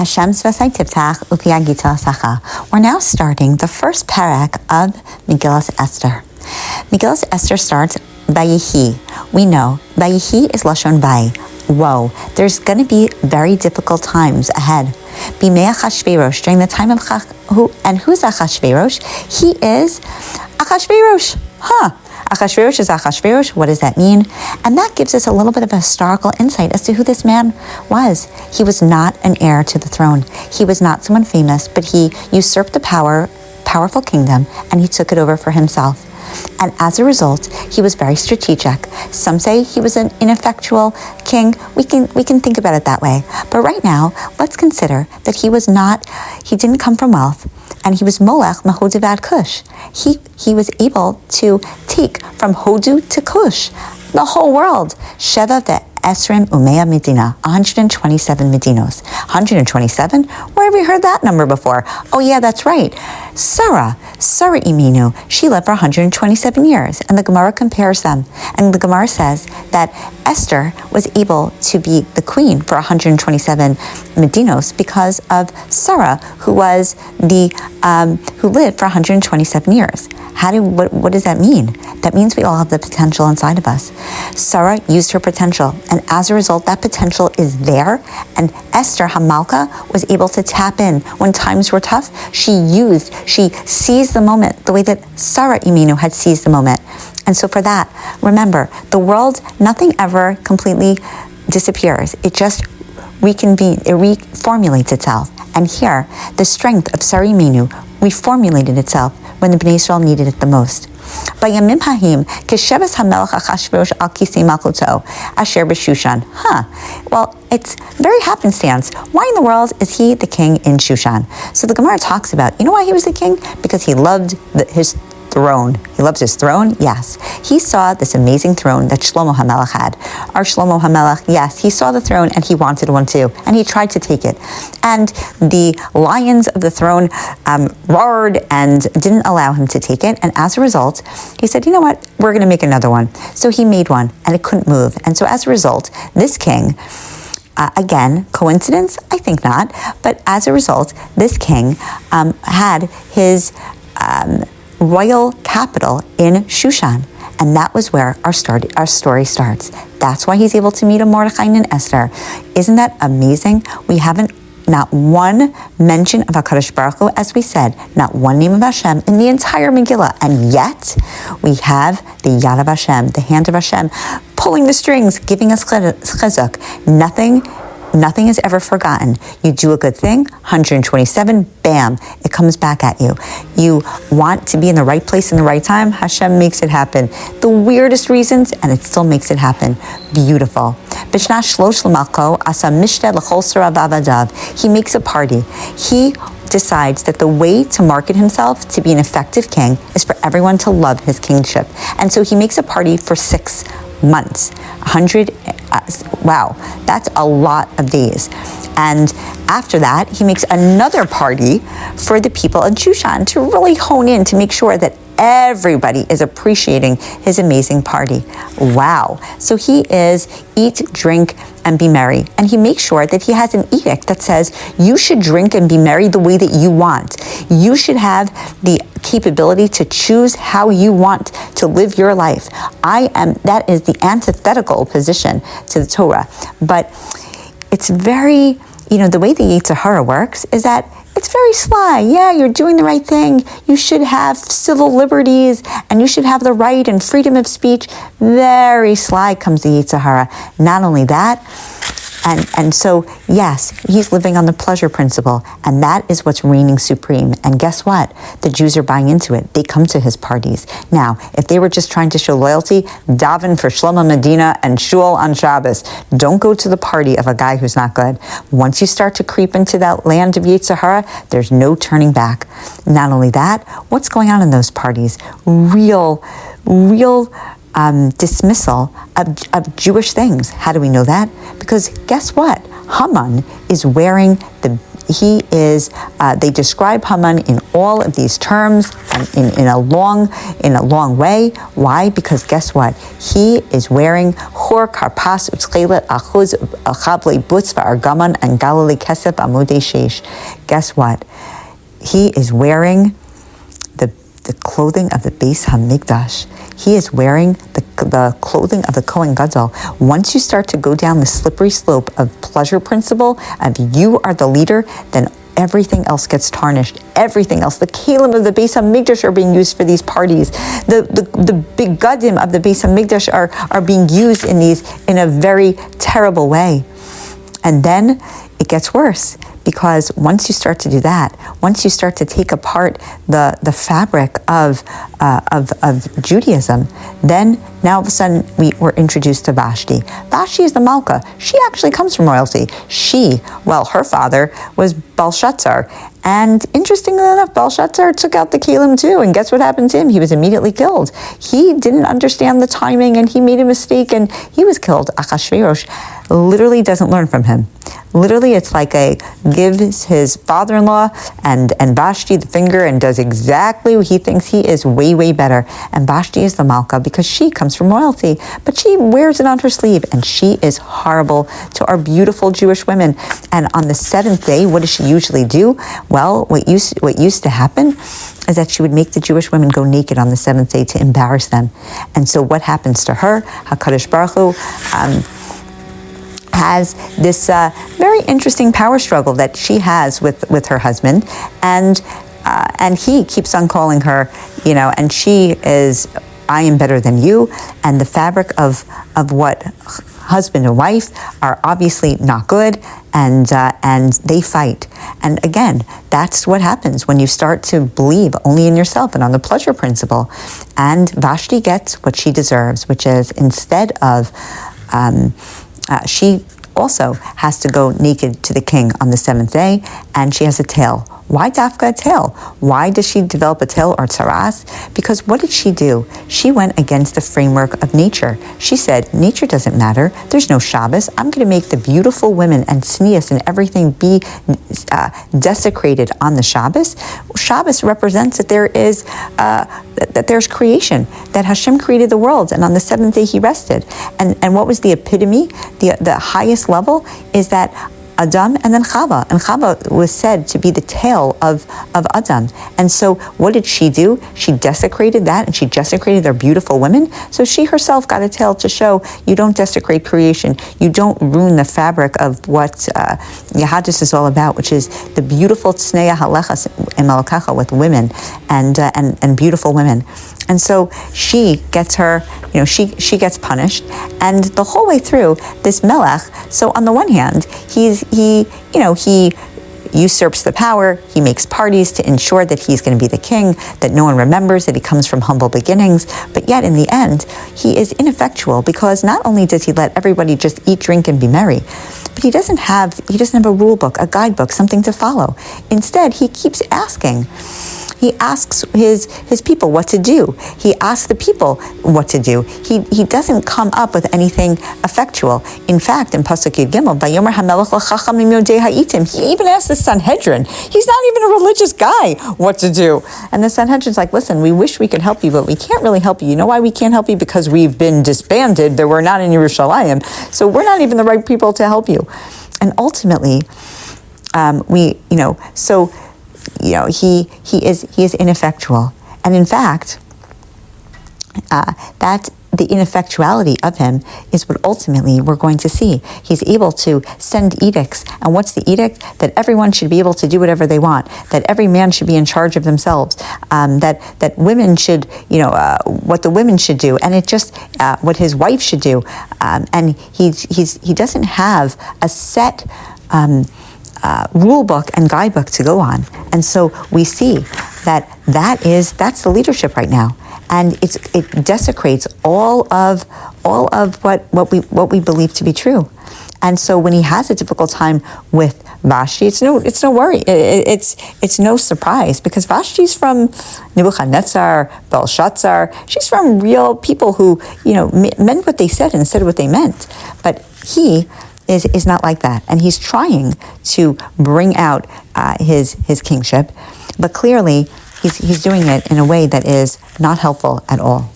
Hashem's Vesai Tivtach Upi Agita Sacha. We're now starting the first Perek of Megillat Esther. Megillat Esther starts Vayihi. We know Vayihi is Lashon Vai. Whoa, there's going to be very difficult times ahead. Bimei Achashverosh, during the time of and who's Achashverosh? He is Achashverosh. Achashverosh is Achashverosh. What does that mean? And that gives us a little bit of a historical insight as to who this man was. He was not an heir to the throne. He was not someone famous, but he usurped the powerful kingdom, and he took it over for himself. And as a result, he was very strategic. Some say he was an ineffectual king. We can think about it that way. But right now, let's consider that he didn't come from wealth, and he was Molech Mahodu Vad Kush. He was able to take from Hodu to Kush, the whole world. Sheva Esrim Umea Medina, 127 Medinos. 127? Where have we heard that number before? Oh yeah, that's right. Sarah Iminu, she lived for 127 years, and the Gemara compares them. And the Gemara says that Esther was able to be the queen for 127 Medinos because of Sarah, who was who lived for 127 years. What does that mean? That means we all have the potential inside of us. Sarah used her potential, and as a result, that potential is there. And Esther Hamalka was able to tap in when times were tough. She seized the moment the way that Sarah Iminu had seized the moment. And so for that, remember, the world, nothing ever completely disappears. It just reformulates itself. And here, the strength of Sarah Iminu reformulated itself when the Bnei Israel needed it the most. Bayamim hahim keshevas hamelach Achashverosh al kisei malchuto asher b'Shushan. Well, it's very happenstance. Why in the world is he the king in Shushan? So the Gemara talks about, you know why he was the king? Because he loved his throne. He loved his throne? Yes. He saw this amazing throne that Shlomo HaMelech had. Our Shlomo HaMelech, yes, he saw the throne and he wanted one too. And he tried to take it. And the lions of the throne roared and didn't allow him to take it. And as a result, he said, you know what? We're going to make another one. So he made one and it couldn't move. And so as a result, this king, again, coincidence? I think not. But as a result, this king had his royal capital in Shushan, and that was where our story starts. That's why he's able to meet a Mordechai and Esther. Isn't that amazing? We haven't not one mention of HaKadosh Baruch Hu, as we said, not one name of Hashem in the entire Megillah, and yet we have the Yad of Hashem, the hand of Hashem, pulling the strings, giving us chizuk. Nothing is ever forgotten. You do a good thing, 127, bam, it comes back at you. You want to be in the right place in the right time, Hashem makes it happen. The weirdest reasons, and it still makes it happen. Beautiful. He makes a party. He decides that the way to market himself to be an effective king is for everyone to love his kingship. And so he makes a party for 6 months. 100, wow, that's a lot of days. And after that, he makes another party for the people in Shushan to really hone in, to make sure that everybody is appreciating his amazing party. Wow. So he is eat, drink, and be merry. And he makes sure that he has an edict that says you should drink and be merry the way that you want. You should have the capability to choose how you want to live your life. That is the antithetical position to the Torah. But it's very, the way the Yetzer Hara works is that it's very sly. Yeah, you're doing the right thing. You should have civil liberties and you should have the right and freedom of speech. Very sly comes the Yetzer Hara. Not only that, and so, yes, he's living on the pleasure principle, and that is what's reigning supreme. And guess what? The Jews are buying into it. They come to his parties. Now, if they were just trying to show loyalty, daven for Shlomo Medina and shul on Shabbos. Don't go to the party of a guy who's not good. Once you start to creep into that land of Yetzer Hara, there's no turning back. Not only that, what's going on in those parties? Real dismissal of Jewish things. How do we know that? Because guess what? Haman is wearing he is, they describe Haman in all of these terms in a long way. Why? Because guess what? He is wearing Chor Karpas Utzchelet Achuz Chavle Butz Va'argaman and Galilei Kesef Amudei Sheish. Guess what? He is wearing the clothing of the Beis Hamikdash. He is wearing the clothing of the Kohen Gadol. Once you start to go down the slippery slope of pleasure principle, and you are the leader, then everything else gets tarnished. Everything else. The kalim of the Beis Hamikdash are being used for these parties. The big gadim of the Beis Hamikdash are being used in a very terrible way. And then it gets worse, because once you start to do that, once you start to take apart the fabric of Judaism, then now all of a sudden we're introduced to Vashti. Vashti is the Malka. She actually comes from royalty. Her father was Belshazzar. And interestingly enough, Belshazzar took out the kalim too, and guess what happened to him? He was immediately killed. He didn't understand the timing, and he made a mistake, and he was killed. Achashverosh literally doesn't learn from him. Literally, it's like gives his father-in-law and Vashti the finger and does exactly what he thinks he is way, way better. And Vashti is the Malka because she comes from royalty, but she wears it on her sleeve, and she is horrible to our beautiful Jewish women. And on the seventh day, what does she usually do? Well, what used to happen is that she would make the Jewish women go naked on the seventh day to embarrass them. And so what happens to her? HaKadosh Baruch Hu has this very interesting power struggle that she has with her husband, and he keeps on calling her, and she is, I am better than you, and the fabric of what husband and wife are obviously not good, and they fight. And again, that's what happens when you start to believe only in yourself and on the pleasure principle. And Vashti gets what she deserves, which is, instead of she also has to go naked to the king on the seventh day, and she has a tail. Why dafka a tail? Why does she develop a tail or tsaras? Because what did she do? She went against the framework of nature. She said, nature doesn't matter. There's no Shabbos. I'm going to make the beautiful women and tznius and everything be desecrated on the Shabbos. Shabbos represents that there is that there's creation, that Hashem created the world, and on the seventh day he rested. And what was the epitome? The highest level is that Adam and then Chava. And Chava was said to be the tail of Adam. And so what did she do? She desecrated that, and she desecrated their beautiful women. So she herself got a tail to show you don't desecrate creation. You don't ruin the fabric of what Yahadus is all about, which is the beautiful tzneya halechas and malakacha with women and beautiful women. And so she gets her, she gets punished. And the whole way through, this Melech, so on the one hand, he usurps the power, he makes parties to ensure that he's going to be the king, that no one remembers that he comes from humble beginnings, but yet in the end, he is ineffectual, because not only does he let everybody just eat, drink, and be merry, but he doesn't have a rule book, a guidebook, something to follow. Instead, he keeps asking. He asks his people what to do. He asks the people what to do. He doesn't come up with anything effectual. In fact, in Pasuk Yud Gimel, Vayomer HaMelech l'chachamim yodei ha'itim, he even asked the Sanhedrin. He's not even a religious guy what to do. And the Sanhedrin's like, listen, we wish we could help you, but we can't really help you. You know why we can't help you? Because we've been disbanded. That we're not in Yerushalayim. So we're not even the right people to help you. And ultimately, he is ineffectual. And in fact, that the ineffectuality of him is what ultimately we're going to see. He's able to send edicts. And what's the edict? That everyone should be able to do whatever they want, that every man should be in charge of themselves, that women should, what the women should do, and it just what his wife should do. And he doesn't have a set rule book and guidebook to go on. And so we see that's the leadership right now. And it desecrates all of what we believe to be true. And so when he has a difficult time with Vashti, it's no worry. It's no surprise, because Vashti's from Nebuchadnezzar, Belshazzar. She's from real people who meant what they said and said what they meant. But he is not like that. And he's trying to bring out his kingship, but clearly he's doing it in a way that is not helpful at all.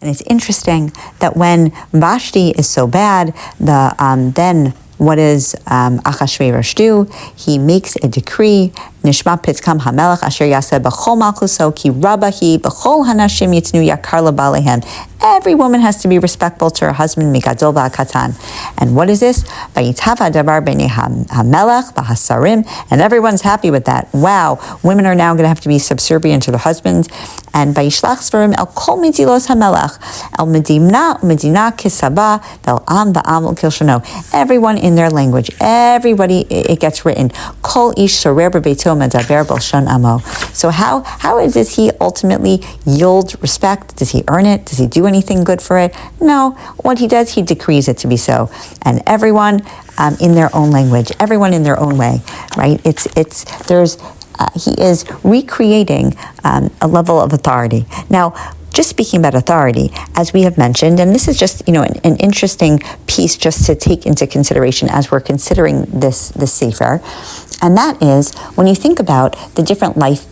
And it's interesting that when Vashti is so bad, then what does Achashverosh do? He makes a decree, Nishma Pitzkam Hamelech Asher Yaseh B'chol Malchuso Ki Rabahi B'chol Hanashim Yitnu Yakar LaBalehem. Every woman has to be respectful to her husband, Migadol V'Katan. And what is this? Vayitav Hadabar B'nei Hamelech V'Hasarim. And everyone's happy with that. Wow, women are now going to have to be subservient to their husbands. And Vayishlach Svarim El Kol Medilos Hamelech El Medina Kisaba Vel Am V'Am Kilshano. Everyone in their language, everybody, it gets written. Kol Ish Sorer B'Beito Medaber B'Lashon Amo. So how does he ultimately yield respect? Does he earn it? Does he do anything good for it? No. What he does, he decrees it to be so. And everyone in their own language, everyone in their own way, right? He is recreating a level of authority. Now, just speaking about authority, as we have mentioned, and this is just an interesting piece just to take into consideration as we're considering this sefer, and that is when you think about the different life.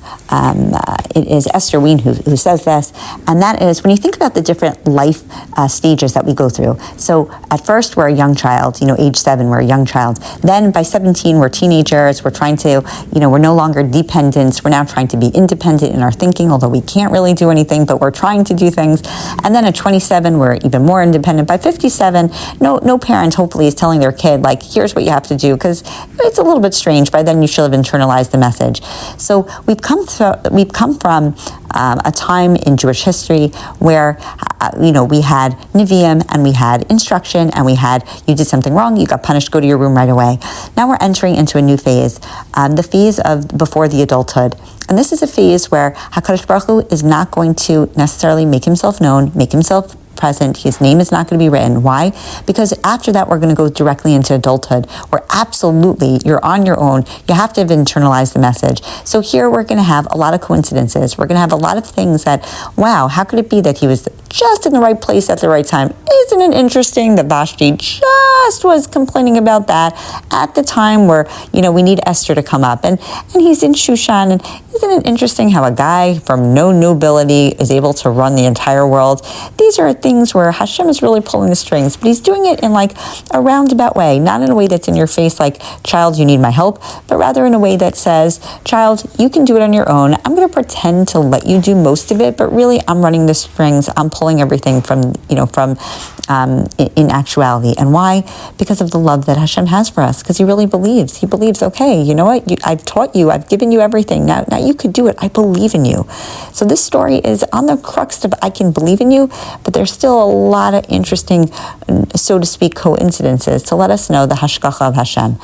It is Esther Wien who says this, and that is when you think about the different life stages that we go through. So at first we're a young child, age 7 we're a young child. Then by 17 we're teenagers. We're trying to, we're no longer dependents. We're now trying to be independent in our thinking, although we can't really do anything, but we're trying to do things. And then at 27 we're even more independent. By 57, no parent hopefully is telling their kid like, here's what you have to do, because it's a little bit strange. By then you should have internalized the message. So we've come from a time in Jewish history where, we had Nevi'im and we had instruction and we had, you did something wrong, you got punished, go to your room right away. Now we're entering into a new phase, the phase of before the adulthood. And this is a phase where HaKadosh Baruch Hu is not going to necessarily make himself known, make himself present. His name is not going to be written. Why? Because after that, we're going to go directly into adulthood, where absolutely you're on your own. You have to have internalized the message. So here we're going to have a lot of coincidences. We're going to have a lot of things that, wow, how could it be that he was just in the right place at the right time? Isn't it interesting that Vashti just was complaining about that at the time where, we need Esther to come up, and he's in Shushan, and isn't it interesting how a guy from no nobility is able to run the entire world? These are things where Hashem is really pulling the strings, but he's doing it in like a roundabout way, not in a way that's in your face like, child, you need my help, but rather in a way that says, child, you can do it on your own. I'm going to pretend to let you do most of it, but really I'm running the strings. I'm pulling everything from in actuality. And why? Because of the love that Hashem has for us, because he really believes. He believes, okay, you know what? I've taught you. I've given you everything. Now you could do it. I believe in you. So this story is on the crux of I can believe in you, but there's still a lot of interesting, so to speak, coincidences to let us know the hashgacha of Hashem.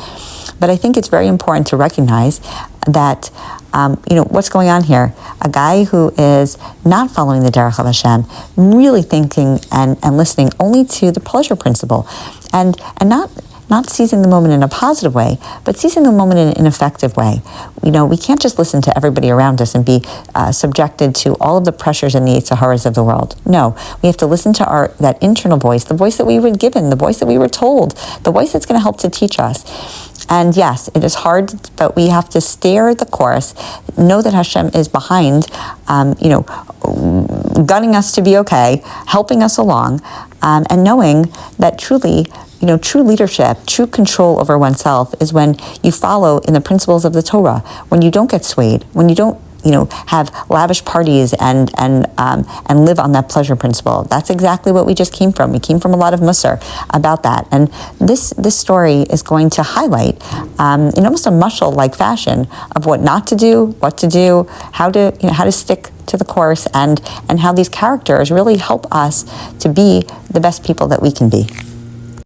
But I think it's very important to recognize that, what's going on here. A guy who is not following the derech of Hashem, really thinking and listening only to the pleasure principle, and not seizing the moment in a positive way, but seizing the moment in an effective way. We can't just listen to everybody around us and be subjected to all of the pressures and the Yetzer of the world. No, we have to listen to that internal voice, the voice that we were given, the voice that we were told, the voice that's going to help to teach us. And yes, it is hard, but we have to steer the course, know that Hashem is behind, gunning us to be okay, helping us along, and knowing that truly, true leadership, true control over oneself is when you follow in the principles of the Torah, when you don't get swayed, when you don't have lavish parties and live on that pleasure principle. That's exactly what we just came from. We came from a lot of Musar about that. And this story is going to highlight in almost a mashal-like fashion of what not to do, what to do, how to stick to the course, and how these characters really help us to be the best people that we can be.